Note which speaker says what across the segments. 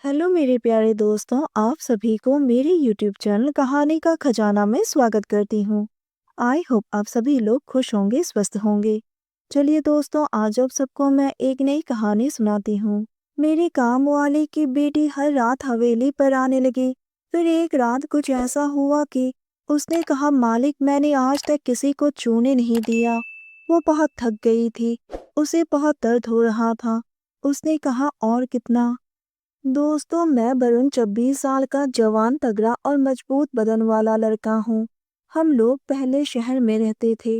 Speaker 1: Hello मेरे प्यारे दोस्तों, आप सभी को मेरे यूट्यूब चैनल कहानी का खजाना में स्वागत करती हूँ। आई होप आप सभी लोग खुश होंगे, स्वस्थ होंगे। चलिए दोस्तों, आज आप सबको मैं एक नई कहानी सुनाती हूँ। मेरी काम वाली की बेटी हर रात हवेली पर आने लगी। फिर एक रात कुछ ऐसा हुआ कि उसने कहा, मालिक मैंने आज तक किसी को छूने नहीं दिया। वो बहुत थक गई थी, उसे बहुत दर्द हो रहा था। उसने कहा, और कितना? दोस्तों, मैं वरुण 26 साल का जवान, तगड़ा और मजबूत बदन वाला लड़का हूँ। हम लोग पहले शहर में रहते थे।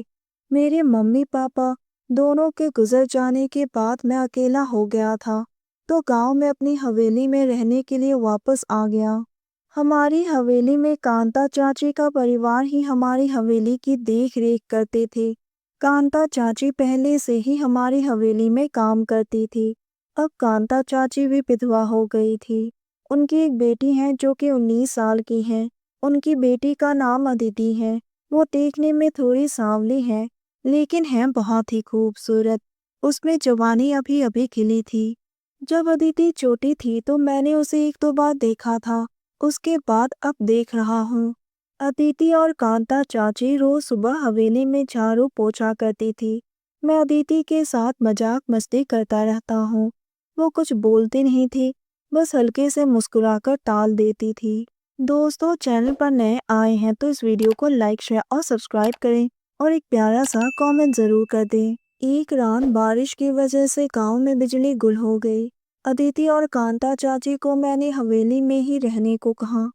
Speaker 1: मेरे मम्मी पापा दोनों के गुजर जाने के बाद मैं अकेला हो गया था, तो गांव में अपनी हवेली में रहने के लिए वापस आ गया। हमारी हवेली में कांता चाची का परिवार ही हमारी हवेली की देख रेख करते थे। कांता चाची पहले से ही हमारी हवेली में काम करती थी। अब कांता चाची भी विधवा हो गई थी। उनकी एक बेटी है जो कि 19 साल की है। उनकी बेटी का नाम अदिति है। वो देखने में थोड़ी सांवली है, लेकिन है बहुत ही खूबसूरत। उसमें जवानी अभी अभी खिली थी। जब अदिति छोटी थी तो मैंने उसे एक दो बार देखा था। उसके बाद अब देख रहा हूँ। अदिति और कांता चाची रोज सुबह हवेली में झाड़ू पोछा करती थी। मैं अदिति के साथ मजाक मस्ती करता रहता हूँ। वो कुछ बोलती नहीं थी, बस हल्के से मुस्कुराकर टाल देती थी। दोस्तों, चैनल पर नए आए हैं तो इस वीडियो को लाइक, शेयर और सब्सक्राइब करें और एक प्यारा सा कमेंट जरूर कर दें। एक रात बारिश की वजह से गांव में बिजली गुल हो गई। अदिति और कांता चाची को मैंने हवेली में ही रहने को कहा।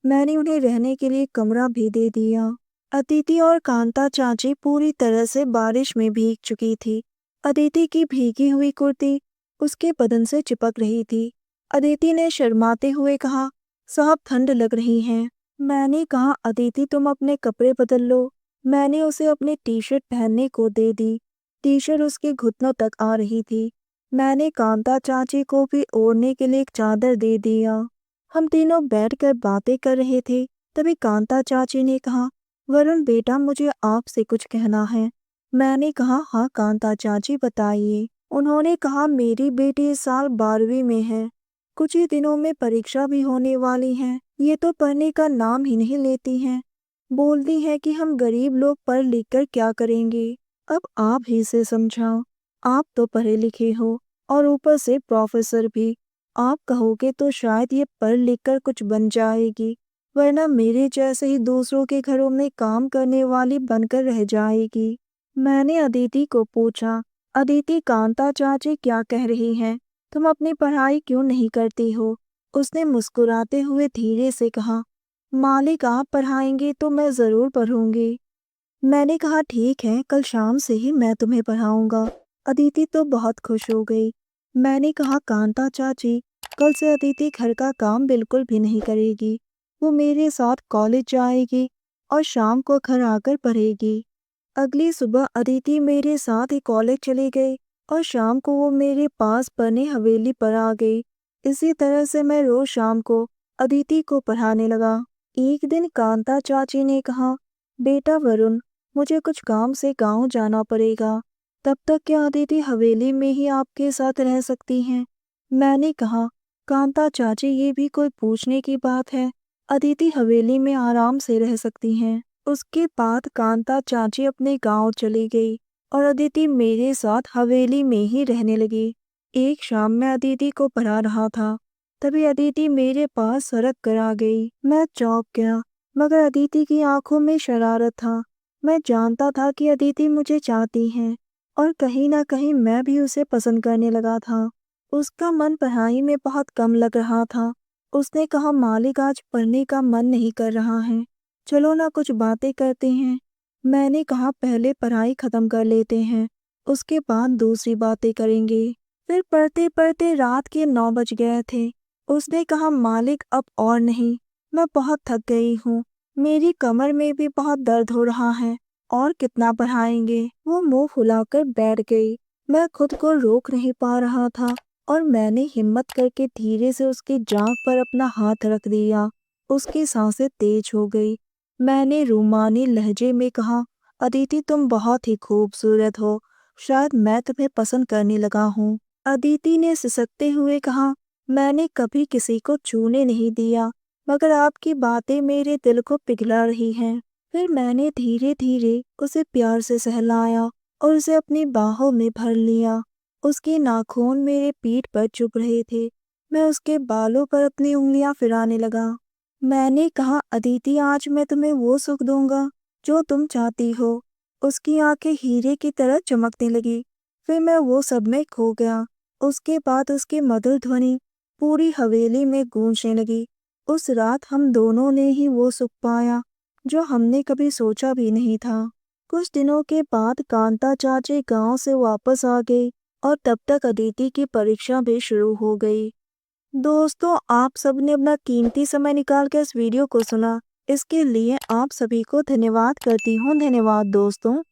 Speaker 1: मैंने उन्हें रहने के लिए कमरा भी दे दिया। अदिति और कांता चाची पूरी तरह से बारिश में भीग चुकी थी। अदिति की भीगी हुई कुर्ती उसके बदन से चिपक रही थी। अदिति ने शर्माते हुए कहा, साहब ठंड लग रही है। मैंने कहा, अदिति तुम अपने कपड़े बदल लो। मैंने उसे अपनी टी शर्ट पहनने को दे दी। टी शर्ट उसके घुटनों तक आ रही थी। मैंने कांता चाची को भी ओढ़ने के लिए एक चादर दे दिया। हम तीनों बैठकर बातें कर रहे थे। तभी कांता चाची ने कहा, वरुण बेटा मुझे आपसे कुछ कहना है। मैंने कहा, हाँ कांता चाची बताइए। उन्होंने कहा, मेरी बेटी इस साल 12वीं में है। कुछ ही दिनों में परीक्षा भी होने वाली है। ये तो पढ़ने का नाम ही नहीं लेती हैं। बोलती है कि हम गरीब लोग पढ़ लिख कर क्या करेंगे। अब आप ही से समझाओ। आप तो पढ़े लिखे हो और ऊपर से प्रोफेसर भी। आप कहोगे तो शायद ये पढ़ लिख कर कुछ बन जाएगी, वरना मेरे जैसे ही दूसरों के घरों में काम करने वाली बनकर रह जाएगी। मैंने अदिति को पूछा, अदिति कांता चाची क्या कह रही हैं? तुम अपनी पढ़ाई क्यों नहीं करती हो? उसने मुस्कुराते हुए धीरे से कहा, मालिक आप पढ़ाएंगे तो मैं जरूर पढ़ूंगी। मैंने कहा, ठीक है, कल शाम से ही मैं तुम्हें पढ़ाऊंगा। अदिति तो बहुत खुश हो गई। मैंने कहा, कांता चाची कल से अदिति घर का काम बिल्कुल भी नहीं करेगी। वो मेरे साथ कॉलेज जाएगी और शाम को घर आकर पढ़ेगी। अगली सुबह अदिति मेरे साथ ही कॉलेज चली गई और शाम को वो मेरे पास पढ़ने हवेली पर आ गई। इसी तरह से मैं रोज शाम को अदिति को पढ़ाने लगा। एक दिन कांता चाची ने कहा, बेटा वरुण, मुझे कुछ काम से गांव जाना पड़ेगा। तब तक क्या अदिति हवेली में ही आपके साथ रह सकती हैं? मैंने कहा, कांता चाची ये भी कोई पूछने की बात है। अदिति हवेली में आराम से रह सकती हैं। उसके बाद कांता चाची अपने गांव चली गई और अदिति मेरे साथ हवेली में ही रहने लगी। एक शाम मैं अदिति को पढ़ा रहा था, तभी अदिति मेरे पास सड़क कर आ गई। मैं चौंक गया, मगर अदिति की आंखों में शरारत था। मैं जानता था कि अदिति मुझे चाहती है और कहीं ना कहीं मैं भी उसे पसंद करने लगा था। उसका मन पढ़ाई में बहुत कम लग रहा था। उसने कहा, मालिक आज पढ़ने का मन नहीं कर रहा है, चलो ना कुछ बातें करते हैं। मैंने कहा, पहले पढ़ाई खत्म कर लेते हैं, उसके बाद दूसरी बातें करेंगे। फिर पढ़ते पढ़ते रात के 9 बज गए थे। उसने कहा, मालिक अब और नहीं, मैं बहुत थक गई हूँ। मेरी कमर में भी बहुत दर्द हो रहा है, और कितना पढ़ाएंगे। वो मुंह फुलाकर बैठ गई। मैं खुद को रोक नहीं पा रहा था और मैंने हिम्मत करके धीरे से उसकी जांघ पर अपना हाथ रख दिया। उसकी सांसें तेज हो गई। मैंने रूमानी लहजे में कहा, अदिति तुम बहुत ही खूबसूरत हो, शायद मैं तुम्हें पसंद करने लगा हूँ। अदिति ने सिसकते हुए कहा, मैंने कभी किसी को छूने नहीं दिया, मगर आपकी बातें मेरे दिल को पिघला रही हैं। फिर मैंने धीरे धीरे उसे प्यार से सहलाया और उसे अपनी बाहों में भर लिया। उसके नाखून मेरे पीठ पर चुभ रहे थे। मैं उसके बालों पर अपनी उंगलियां फिराने लगा। मैंने कहा, अदिति, आज मैं तुम्हें वो सुख दूंगा जो तुम चाहती हो। उसकी आंखें हीरे की तरह चमकने लगी। फिर मैं वो सब में खो गया। उसके बाद उसकी मधुर ध्वनि पूरी हवेली में गूंजने लगी। उस रात हम दोनों ने ही वो सुख पाया जो हमने कभी सोचा भी नहीं था। कुछ दिनों के बाद कांता चाची गांव से वापस आ गई और तब तक अदिति की परीक्षा भी शुरू हो गई। दोस्तों, आप सबने अपना कीमती समय निकाल कर इस वीडियो को सुना। इसके लिए आप सभी को धन्यवाद करती हूँ। धन्यवाद दोस्तों।